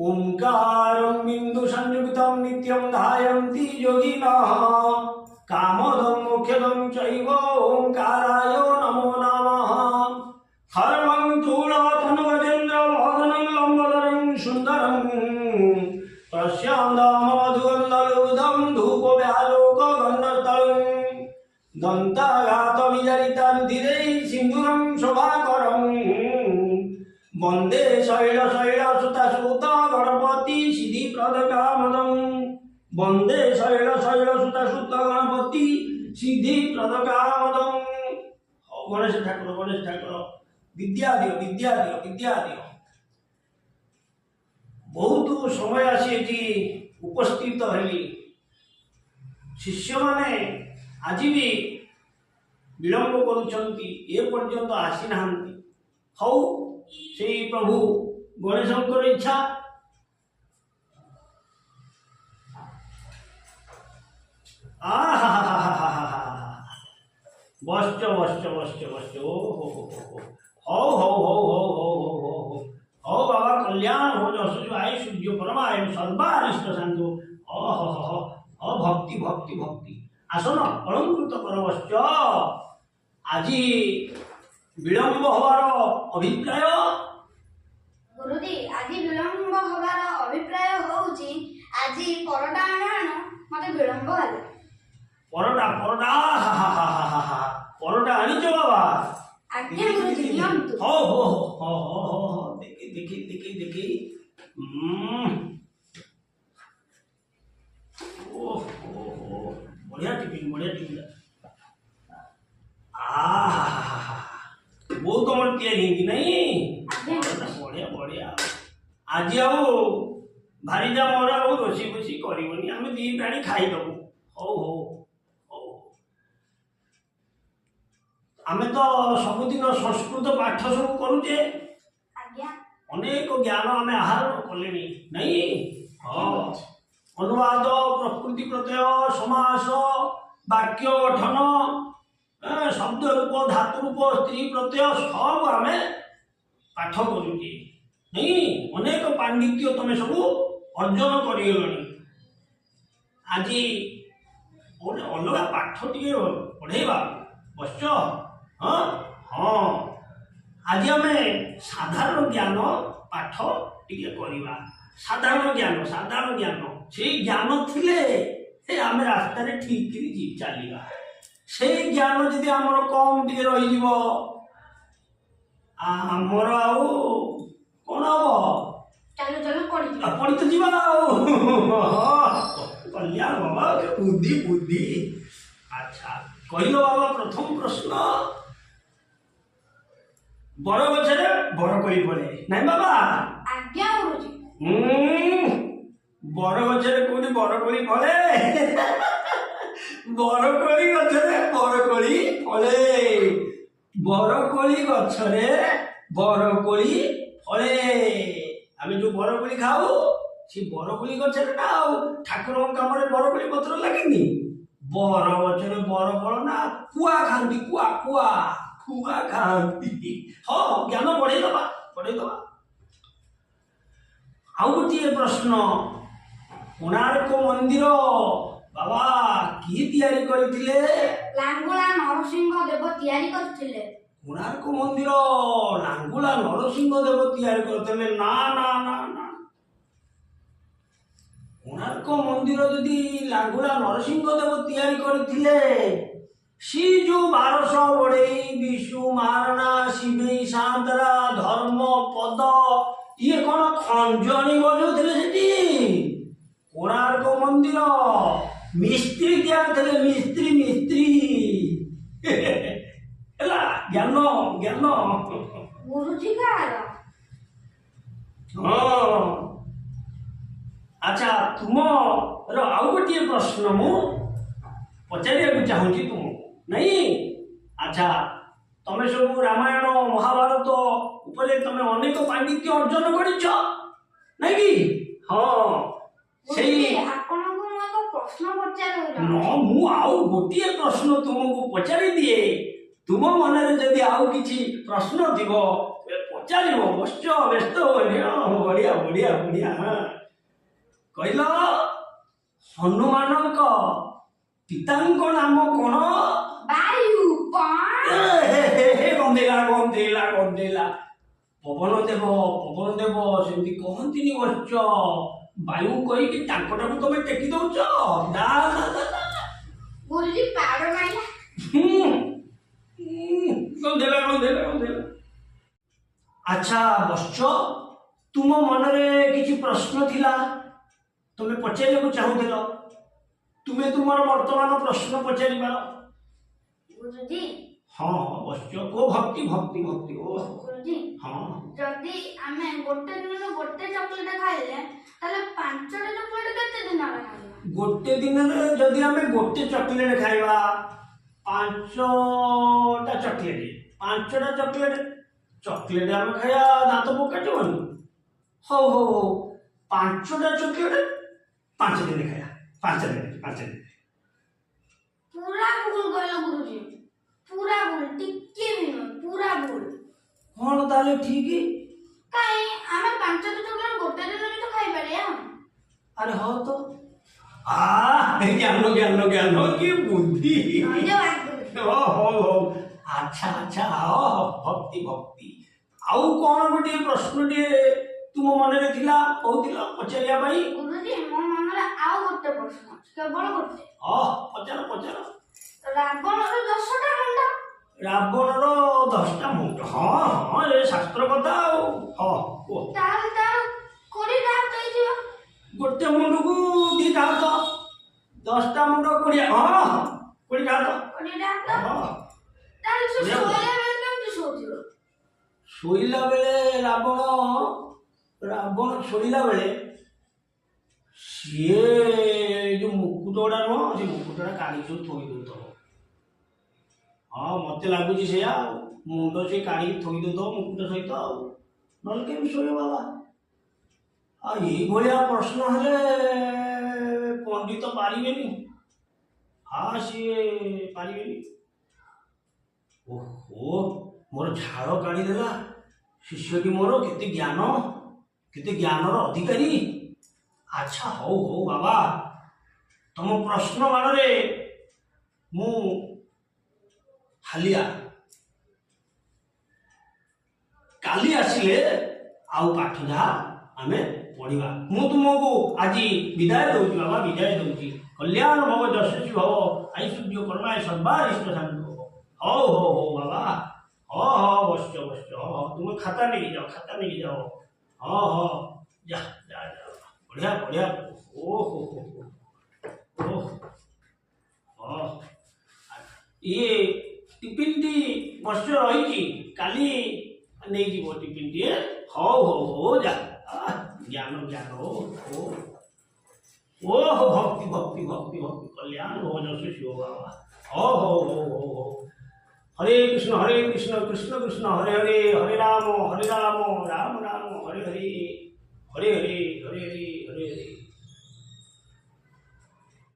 ओंकारं बिंदु संयुक्तं नित्यं ध्यायन्ति योगिनः कामदं मोक्षदं चैव ओंकाराय नमो नमः हरमं चूडातनुगजेन्द्र वादनं लम्बोदरं सुन्दरं तस्यां दामधुगन्धलुब्धं धूपव्यालोकगन्धस्थलं दन्ताघातविजलितान्तिरै सिन्दूरं शोभाकरं वन्दे शैलशैलसुतसुत गणपति सिद्धिप्रदकामदं वन्दे शैलशैलसुतसुत गणपति सिद्धिप्रदकामदं। गणेश ठाकुर विद्या दियो विद्या दियो विद्या दियो। बहुत समय आसी उपस्थित हेली शिष्य माने आज भी विलंब करुचंती ए पर्यंत आसी नाहंती। हौ से प्रभु गणेशंकर इच्छा बश्च बश्च बश्च बश्च ओ हो हो हो हो हो हो हो हो बाबा कल्याण हो जसु आय सूर्य परमाय सर्वारिष्ट शांतो हो भक्ति भक्ति भक्ति आसन अलंकृत करवश्च। आज विलंब हवार अभिप्राय गुरुजी आज विलंब हवार अभिप्राय होउची आज परटा आण मते विलंब हला परटा परटा परटा आनिच बाबा आज्ञा गुरुजी नियंतु हो हो हो हो हो देखी देखी देखी देखी ओ बढ़िया टिफिन बहुत तुम तैयारी हिंदी नहीं बढ़िया बढ़िया आज आउ भारी जा मोर आउ रोसी बोसी करनी आम दी प्राणी खाईदबू हो हो हो आम तो सबुदिन संस्कृत पाठ सब करुचे अनेक ज्ञान आम आहार कले नहीं हाँ अनुवाद प्रकृति प्रत्यय समास वाक्य गठन शब्द रूप धातु रूप स्त्री प्रत्यय सब आम पाठ करुचे नहीं अनेक पांडित्य तुम सब अर्जन करगल आज अलग पाठ टे पढ़ेवा बस हाँ हाँ आज आम साधारण ज्ञान पाठ टे करवा साधारण ज्ञान से ज्ञान थिले आम रास्तार ठीक चलवा से ज्ञान जदि आमर कम टे रही आमर आउ कौन हम चलो चलो पढ़ी तो जीवा कल्याण बाबा बुद्धि बुद्धि। अच्छा कहल बाबा प्रथम प्रश्न बड़ गछरे बरकोली पड़े नहीं बाबा आज्ञा गुरुजी बड़ गछरे कोनी बरकोली पड़े बरकोली गछरे बरकोली फले बरकोली गछरे बरकोली फले आम जो बरकोली खाऊ से बरकोली गछरे ना ठाकुर कम बरकोली पत्र लगे बर गछरे बर फल ना कुआ खाती कुआ कुआ कुआ खाती हाँ ज्ञान बढ़ेदबा बढ़ेदबा। आउ गोटे प्रश्न कोणार्क मंदिर बाबा किए तैयारी करथिले लांगुला नरसिंह देव तैयारी करथिले कोणार्क मंदिर लांगुला नरसिंह देव तैयारी करथिले ना ना ना ना कोणार्क मंदिर जदि लांगुला नरसिंह देव तैयारी करथिले सी जो 1200 बड़े विष्णु महाराणा शिवई शांतरा धर्म पद ये कौन खंजनी बजाउथिले सेठी कोणार्क मंदिर मिस्त्री दिया मिस्त्री मिस्त्री ज्ञान ज्ञान गुरुजी का हाँ अच्छा तुम आउ गोटे प्रश्न मु पचारिया चाहूँगी तुम नहीं अच्छा तमें सब रामायण महाभारत उपरे तमें अनेक पांडित्य अर्जन करिछ नहीं कि हाँ सेही प्रश्न पचार मु आउ गोटे प्रश्न तुमको पचारि दिए तुम मन जदि आउ किछि प्रश्न थिबो ପଚାରିବ ବଶ୍ଚ ବ୍ୟସ୍ତ ହୁଏନି। ବଢିଆ ବଢିଆ ବଢିଆ। କହିଲ ହନୁମାନଙ୍କ ପିତାଙ୍କ ନାମ କଣ? ବାୟୁ। ଗନ୍ଧେଇଲା ଗନ୍ଧେଇଲା ଗନ୍ଧେଇଲା। ପବନ ଦେବ ସେମିତି କହନ୍ତିନି ବଶ୍ଚ। ବାୟୁ କହିକି ତାଙ୍କଟାକୁ ତମେ ଟେକି ଦଉଛ। ନା ନା ନା ନା। ଗୁରୁଜୀ ପାଡ଼ ମାଇଲା। ଗନ୍ଧେଇଲା ଗନ୍ଧେଇଲା ଗନ୍ଧେଇଲା। ଆଚ୍ଛା ବଶ୍ଚ, ତୁମ ମନରେ କିଛି ପ୍ରଶ୍ନ ଥିଲା, ତୁମେ ପଚାରିବାକୁ ଚାହୁଁଥିଲ, ତୁମେ ତୁମର ବର୍ତ୍ତମାନ ପ୍ରଶ୍ନ ପଚାରିପାର। ଗୁରୁଜୀ ହଁ ବଶ୍ଚ, ଓ ଭକ୍ତି ଭକ୍ତି ଭକ୍ତି। ଓ ଗୁରୁଜୀ ହଁ, ଯଦି ଆମେ ଗୋଟେ ଦିନରେ ଗୋଟେ ଚକୋଲେଟ ଖାଇଲେ ତାହେଲେ 5ଟା ଚକୋଲେଟ କେତେ ଦିନରେ ଖାଇବା? ଗୋଟେ ଦିନରେ ଯଦି ଆମେ ଗୋଟେ ଚକୋଲେଟ ଖାଇବା, 5ଟା ଚକୋଲେଟ, 5ଟା ଚକୋଲେଟ ଆମେ ଖାଇବା, ଦାନ୍ତ ପକାଯିବନି। ହଉ ହଉ ହଉ, 5ଟା ଚକୋଲେଟ 5 ଦିନ ଖାଇବା। 5 ଦିନ। ପୁରା ଭୁଲ କହିଲ ଗୁରୁଜୀ, ପୁରା ଭୁଲ, ଟିକେ ବି ନୁହେଁ, ପୁରା ଭୁଲ। କଣ ତାହେଲେ ଠିକ? କାଇଁ ଆମେ 5ଟା ଚକୋଲେଟ ଗୋଟେ ଦିନରେ ତ ଖାଇପାରିବା। ଆରେ ହଁ ତ। ଜ୍ଞାନ ଜ୍ଞାନ ଜ୍ଞାନ, କି ବୁଦ୍ଧି। ଧନ୍ୟବାଦ ଗୁରୁଜୀ। ହଉ। ଆଚ୍ଛା ଭକ୍ତି ଭକ୍ତି। ଆଉ କଣ ଗୋଟିଏ ପ୍ରଶ୍ନଟିଏ ତୁମ ମନରେ ଥିଲା, କହୁଥିଲ ପଚାରିବା ପାଇଁ? ଗୁରୁଜୀ ମୋ ମନରେ ଆଉ ଗୋଟେ ପ୍ରଶ୍ନ ଅଛି, କେବଳ ଗୋଟେ। ପଚାର। ରାବଣର 10ଟା ମୁଣ୍ଡ। ରାବଣର 10ଟା ମୁଣ୍ଡ? ହଁ ଏ ଶାସ୍ତ୍ର କଥା ଆଉ। କୁହ। ତାହେଲେ ତାର 20ଟା ହାତ ହେଇଯିବ। ଗୋଟେ ମୁଣ୍ଡକୁ 2ଟା ହାତ, 10ଟା ମୁଣ୍ଡ 20। 20ଟା ହାତ। 20ଟା ହାତ। ତାହେଲେ ସେ ବଢିଆ। ଶୋଇଲା ବେଳେ କେମିତି ଶୋଉଥିବ? ଶୋଇଲା ବେଳେ ରାବଣ ଶୋଇଲା ବେଳେ ସିଏ ଯୋଉ ମୁକୁଟଟା ନୁହଁ, ସେ ମୁକୁଟଟା କାଢିକି ସବୁ ଥୋଇ ଦଉଥିବ। ମତେ ଲାଗୁଛି ସେଇଆ। ମୁଣ୍ଡ ସେ କାଢିକି ଥୋଇ ଦଉଥିବ ମୁକୁଟ ସହିତ। ନହେଲେ କେମିତି ଶୋଇବ ବାବା? ଏଇଭଳିଆ ପ୍ରଶ୍ନ ହେଲେ ପଣ୍ଡିତ ପାରିବେନି। ସିଏ ପାରିବେନି। ଓହୋ, ମୋର ଝାଳ କାଢିଦେଲା। ଶିଷ୍ୟଟି ମୋର କେତେ ଜ୍ଞାନର ଅଧିକାରୀ। ଆଚ୍ଛା ହଉ ବାବା, ତମ ପ୍ରଶ୍ନ ବାଣରେ ମୁଁ ହାଲିଆ। କାଲି ଆସିଲେ ଆଉ ପାଠ ଯାହା ଆମେ ପଢିବା। ମୁଁ ତୁମକୁ ଆଜି ବିଦାୟ ଦଉଛି ବାବା, ବିଦାୟ ଦଉଛି। କଲ୍ୟାଣ ଭବ, ଯଶସ୍ୱୀ ଭବ, ଐଶ୍ୱର୍ଯ୍ୟ କର୍ମାୟ ସର୍ବାରିଷ୍ଟ ଶାନ୍ତି ଭବ। ହଉ ବାବା। ବଶ୍ଚ। ତୁମେ ଖାତା ନେଇକି ଯାଅ। ଯା। ବଢିଆ। ଇଏ ଟିଫିନଟି ବଶ୍ଚ ରହିଛି, କାଲି ନେଇଯିବ ଟିଫିନଟିଏ। ହଉ ଯା। ଜ୍ଞାନ। ଭକ୍ତି। କଲ୍ୟାଣ ଭବ, ଯଶସ୍ୱୀ ଭବ ବାବା। ହଉ। হরে কৃষ্ণ কৃষ্ণ কৃষ্ণ হরে হরে, হরে রাম রাম রাম হরে হরে, হরে হরে।